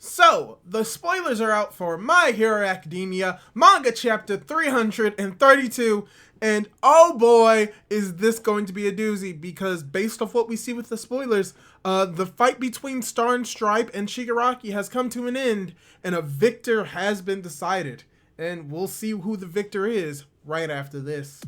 So, the spoilers are out for My Hero Academia, manga chapter 332, and oh boy, is this going to be a doozy, because based off what we see with the spoilers, the fight between Star and Stripe and Shigaraki has come to an end, and a victor has been decided. And we'll see who the victor is right after this.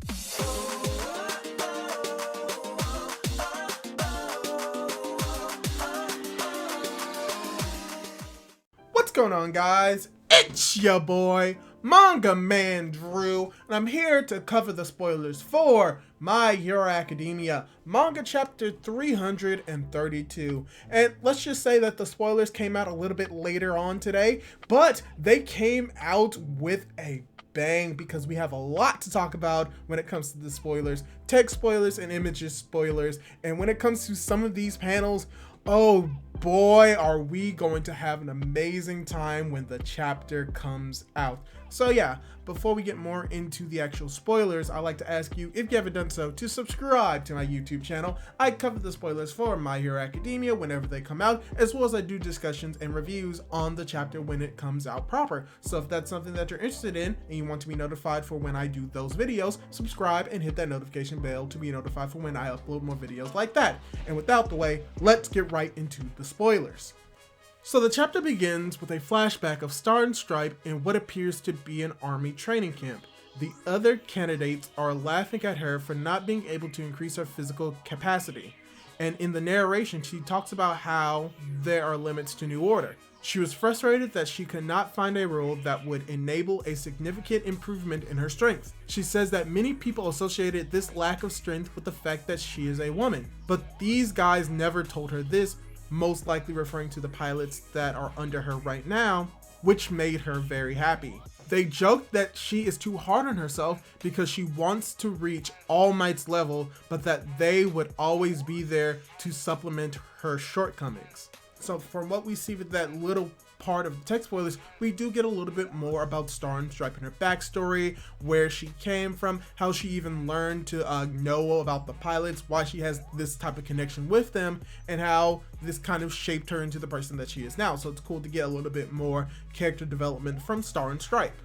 What's going on, guys? It's your boy, Manga Man Drew, and I'm here to cover the spoilers for My Hero Academia, manga chapter 332. And let's just say that the spoilers came out a little bit later on today, but they came out with a bang because we have a lot to talk about when it comes to the spoilers, text spoilers and images spoilers. And when it comes to some of these panels, oh boy, are we going to have an amazing time when the chapter comes out. So yeah, before we get more into the actual spoilers, I'd like to ask you, if you haven't done so, to subscribe to my YouTube channel. I cover the spoilers for My Hero Academia whenever they come out, as well as I do discussions and reviews on the chapter when it comes out proper. So if that's something that you're interested in and you want to be notified for when I do those videos, subscribe and hit that notification bell to be notified for when I upload more videos like that. And without the way, let's get right into the spoilers. So the chapter begins with a flashback of Star and Stripe in what appears to be an army training camp. The other candidates are laughing at her for not being able to increase her physical capacity. And in the narration, she talks about how there are limits to New Order. She was frustrated that she could not find a rule that would enable a significant improvement in her strength. She says that many people associated this lack of strength with the fact that she is a woman. But these guys never told her this, most likely referring to the pilots that are under her right now, which made her very happy. They joked that she is too hard on herself because she wants to reach All Might's level, but that they would always be there to supplement her shortcomings. So from what we see with that little part of the text spoilers, we do get a little bit more about Star and Stripe and her backstory, where she came from, how she even learned to know about the pilots, why she has this type of connection with them, and how this kind of shaped her into the person that she is now. So it's cool to get a little bit more character development from Star and Stripe.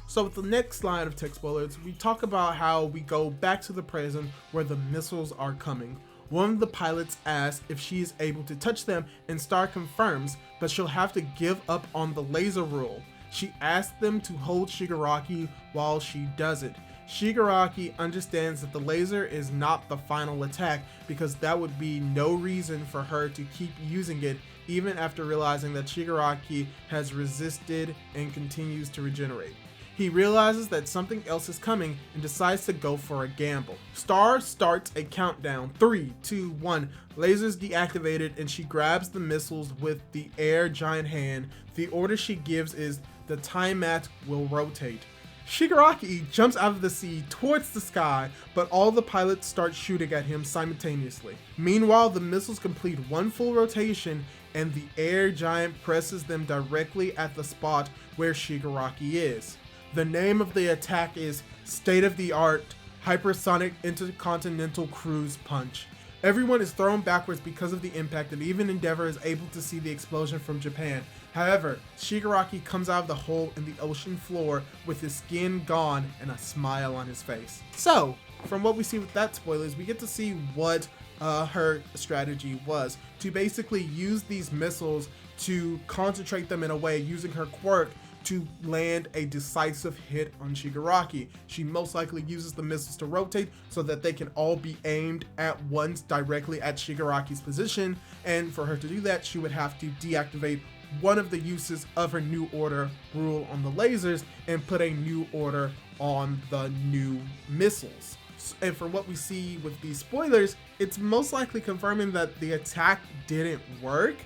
So with the next line of text spoilers, we talk about how we go back to the present where the missiles are coming. One of the pilots asks if she is able to touch them, and Star confirms, but she'll have to give up on the laser rule. She asks them to hold Shigaraki while she does it. Shigaraki understands that the laser is not the final attack, because that would be no reason for her to keep using it, even after realizing that Shigaraki has resisted and continues to regenerate. He realizes that something else is coming and decides to go for a gamble. Star starts a countdown. 3, 2, 1. Lasers deactivated, and she grabs the missiles with the air giant hand. The order she gives is the time mat will rotate. Shigaraki jumps out of the sea towards the sky, but all the pilots start shooting at him simultaneously. Meanwhile, the missiles complete one full rotation, and the air giant presses them directly at the spot where Shigaraki is. The name of the attack is State-of-the-Art Hypersonic Intercontinental Cruise Punch. Everyone is thrown backwards because of the impact, and even Endeavor is able to see the explosion from Japan. However, Shigaraki comes out of the hole in the ocean floor with his skin gone and a smile on his face. So, from what we see with that spoilers, we get to see what her strategy was. To basically use these missiles to concentrate them in a way, using her quirk to land a decisive hit on Shigaraki. She most likely uses the missiles to rotate so that they can all be aimed at once directly at Shigaraki's position, and for her to do that, she would have to deactivate one of the uses of her New Order rule on the lasers and put a new order on the new missiles. And from what we see with these spoilers, it's most likely confirming that the attack didn't work,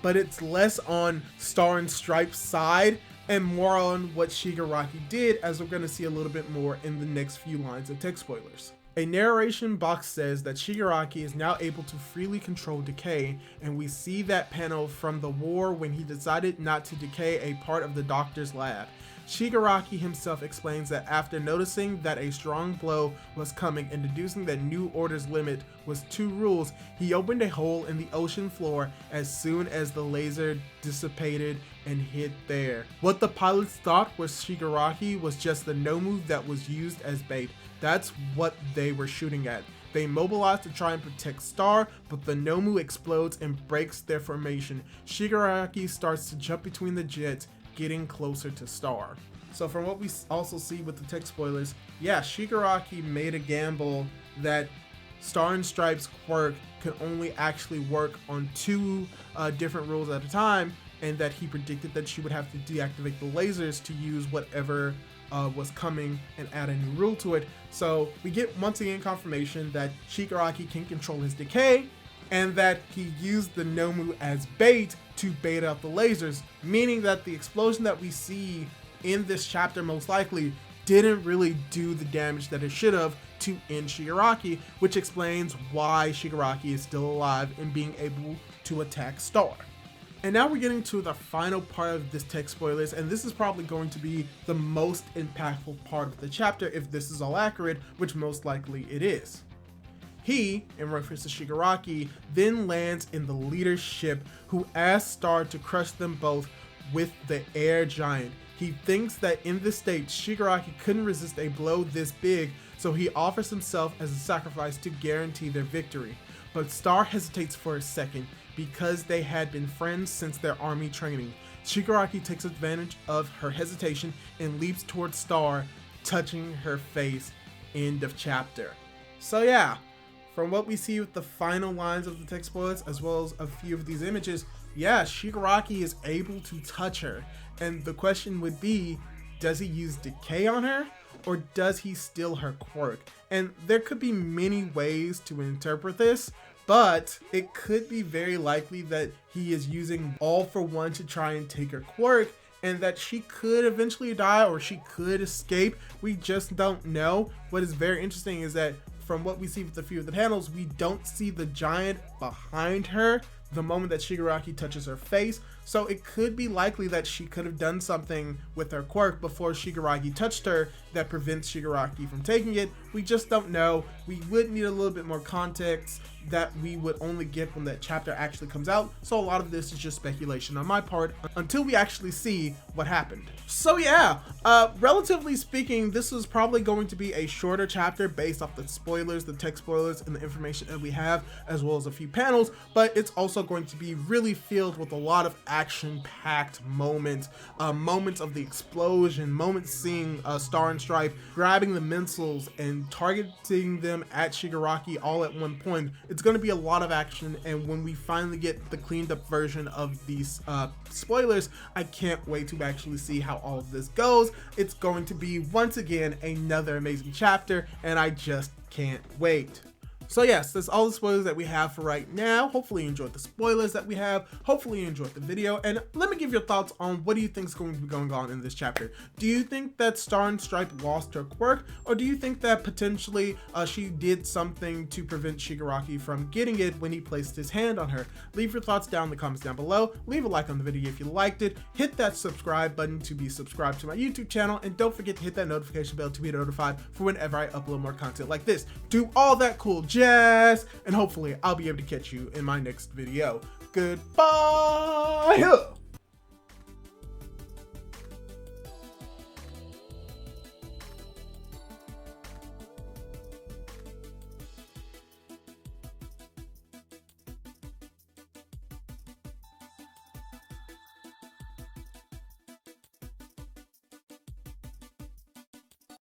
but it's less on Star and Stripe's side and more on what Shigaraki did, as we're going to see a little bit more in the next few lines of text spoilers. A narration box says that Shigaraki is now able to freely control decay, and we see that panel from the war when he decided not to decay a part of the doctor's lab. Shigaraki himself explains that after noticing that a strong blow was coming and deducing that New Order's limit was 2 rules, he opened a hole in the ocean floor as soon as the laser dissipated and hit there. What the pilots thought was Shigaraki was just the Nomu that was used as bait. That's what they were shooting at. They mobilize to try and protect Star, but the Nomu explodes and breaks their formation. Shigaraki starts to jump between the jets, getting closer to Star. So from what we also see with the tech spoilers, yeah, Shigaraki made a gamble that Star and Stripe's quirk could only actually work on 2 different rules at a time, and that he predicted that she would have to deactivate the lasers to use whatever was coming and add a new rule to it. So we get once again confirmation that Shigaraki can control his decay and that he used the Nomu as bait to bait out the lasers, meaning that the explosion that we see in this chapter most likely didn't really do the damage that it should have to end Shigaraki, which explains why Shigaraki is still alive and being able to attack Star. And now we're getting to the final part of this tech spoilers, and this is probably going to be the most impactful part of the chapter if this is all accurate, which most likely it is. He, in reference to Shigaraki, then lands in the leader's ship, who asks Star to crush them both with the air giant. He thinks that in this state, Shigaraki couldn't resist a blow this big, so he offers himself as a sacrifice to guarantee their victory. But Star hesitates for a second, because they had been friends since their army training. Shigaraki takes advantage of her hesitation and leaps towards Star, touching her face. End of chapter. So yeah, from what we see with the final lines of the text spoilers, as well as a few of these images, yeah, Shigaraki is able to touch her. And the question would be, does he use decay on her? Or does he steal her quirk? And there could be many ways to interpret this, but it could be very likely that he is using All for One to try and take her quirk, and that she could eventually die or she could escape. We just don't know. What is very interesting is that from what we see with a few of the panels, we don't see the giant behind her the moment that Shigaraki touches her face. So it could be likely that she could have done something with her quirk before Shigaraki touched her that prevents Shigaraki from taking it. We just don't know. We would need a little bit more context that we would only get when that chapter actually comes out. So a lot of this is just speculation on my part until we actually see what happened. So yeah, relatively speaking, this is probably going to be a shorter chapter based off the spoilers, the tech spoilers, and the information that we have, as well as a few panels, but it's also going to be really filled with a lot of action-packed moments, moments of the explosion, moments seeing Star and Stripe grabbing the missiles and targeting them at Shigaraki all at one point. It's going to be a lot of action, and when we finally get the cleaned up version of these spoilers, I can't wait to actually see how all of this goes. It's going to be, once again, another amazing chapter, and I just can't wait. So yes, that's all the spoilers that we have for right now. Hopefully you enjoyed the spoilers that we have. Hopefully you enjoyed the video. And let me give your thoughts on what do you think is going to be going on in this chapter. Do you think that Star and Stripe lost her quirk? Or do you think that potentially she did something to prevent Shigaraki from getting it when he placed his hand on her? Leave your thoughts down in the comments down below. Leave a like on the video if you liked it. Hit that subscribe button to be subscribed to my YouTube channel. And don't forget to hit that notification bell to be notified for whenever I upload more content like this. Do all that cool jazz, and hopefully I'll be able to catch you in my next video. Goodbye!